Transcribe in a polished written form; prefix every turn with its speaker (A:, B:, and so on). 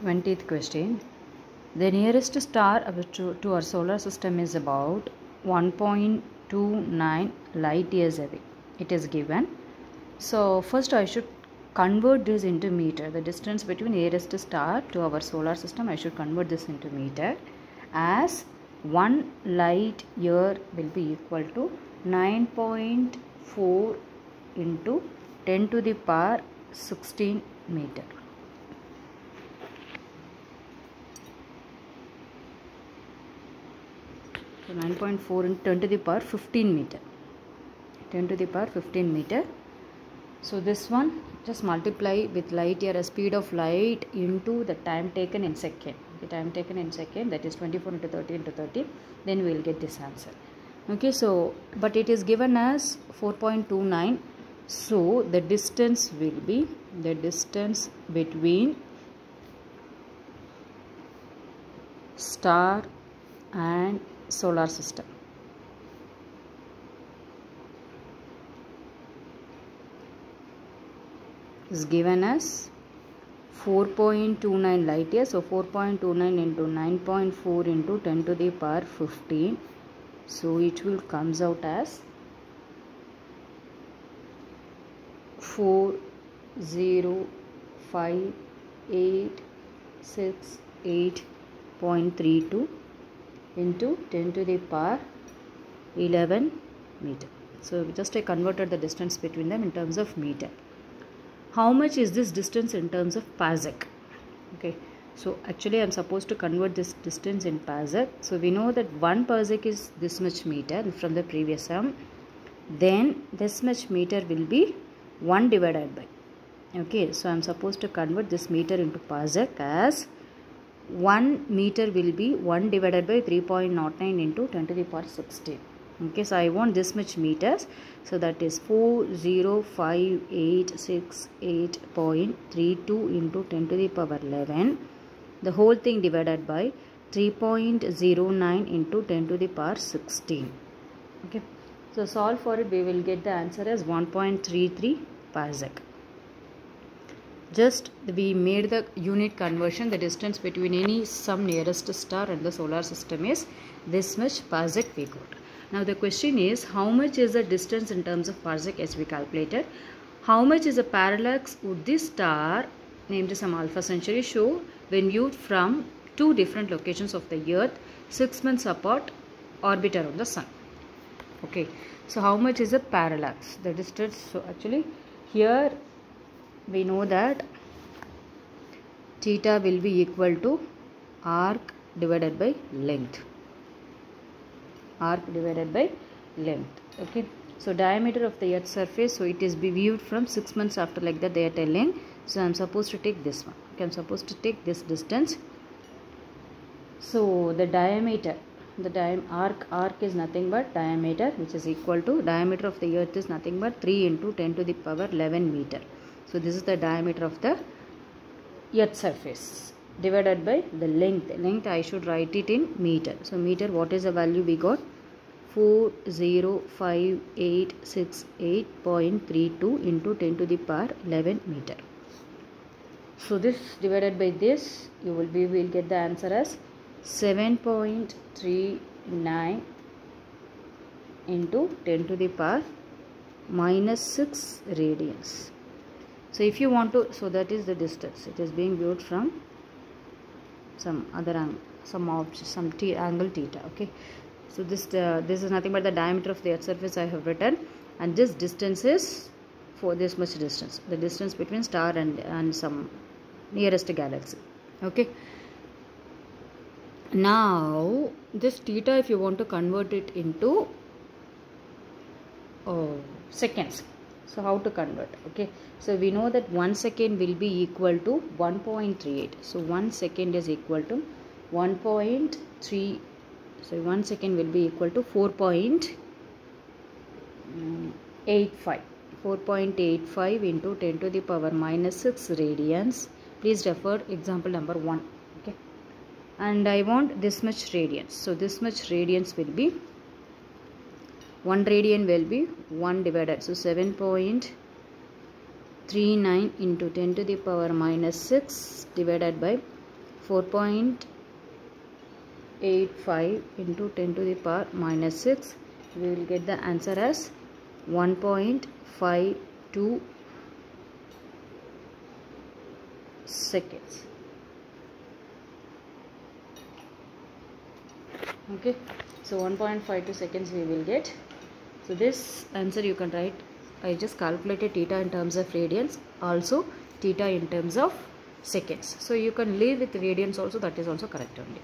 A: 20th question. The nearest star to our solar system is about 1.29 light years away. It is given. So first I should convert this into meter. The distance between nearest star to our solar system, I should convert this into meter, as 1 light year will be equal to 9.4 into 10 to the power 16 meter. So 9.4 into 10 to the power 15 meter. 10 to the power 15 meter. So this one just multiply with light year, a speed of light, into the time taken in second. The time taken in second, that is 24 into 30 into 30. Then we will get this answer. Okay, so but it is given as 4.29. So the distance will be the distance between star and solar system. Is given as 4.29 light years. So 4.29 into 9.4 into 10 to the power 15. So it will comes out as 40586.8.32 into 10 to the power 11 meter. So just I converted the distance between them in terms of meter. How much is this distance in terms of parsec? Okay, so actually I am supposed to convert this distance in parsec. So we know that 1 parsec is this much meter from the previous sum. Then this much meter will be 1 divided by. Okay, so I am supposed to convert this meter into parsec, as 1 meter will be 1 divided by 3.09 into 10 to the power 16. Okay, so I want this much meters. So that is 40586.8.32 into 10 to the power 11. The whole thing divided by 3.09 into 10 to the power 16. Okay, so solve for it. We will get the answer as 1.33 parsec. Just we made the unit conversion. The distance between some nearest star and the solar system is this much parsec we got. Now the question is, how much is the distance in terms of parsec as we calculated? How much is the parallax would this star named some Alpha Centauri show when viewed from 2 different locations of the earth 6 months apart, orbit around the sun? Okay, so how much is the parallax, the distance? So actually here we know that theta will be equal to arc divided by length. Arc divided by length. Okay, so diameter of the earth's surface, so it is be viewed from 6 months after, like that they are telling. So I am supposed to take this one. Okay, I am supposed to take this distance. So the diameter, the arc is nothing but diameter, which is equal to diameter of the earth is nothing but 3 into 10 to the power 11 meter. So this is the diameter of the earth's surface, divided by the length. Length I should write it in meter. So meter, what is the value we got? 40586.8.32 into 10 to the power 11 meter. So this divided by this, we will get the answer as 7.39 into 10 to the power minus 6 radians. So if you want to, so that is the distance. It is being viewed from some other angle, some angle theta. Okay, so this is nothing but the diameter of the earth's surface I have written, and this distance is for this much distance, the distance between star and some nearest galaxy. Okay, now this theta, if you want to convert it into seconds, so how to convert? Okay, so we know that 1 second will be equal to 1.38. So 1 second is equal to 1.3. So 1 second will be equal to 4.85. 4.85 into 10 to the power minus 6 radians. Please refer example number 1. Okay, and I want this much radians. So this much radians will be 1 radian will be 1 divided. So 7.39 into 10 to the power minus 6 divided by 4.85 into 10 to the power minus 6. We will get the answer as 1.52 seconds. Okay, so 1.52 seconds we will get. So this answer you can write. I just calculated theta in terms of radians, also theta in terms of seconds. So you can leave with radians also, that is also correct only.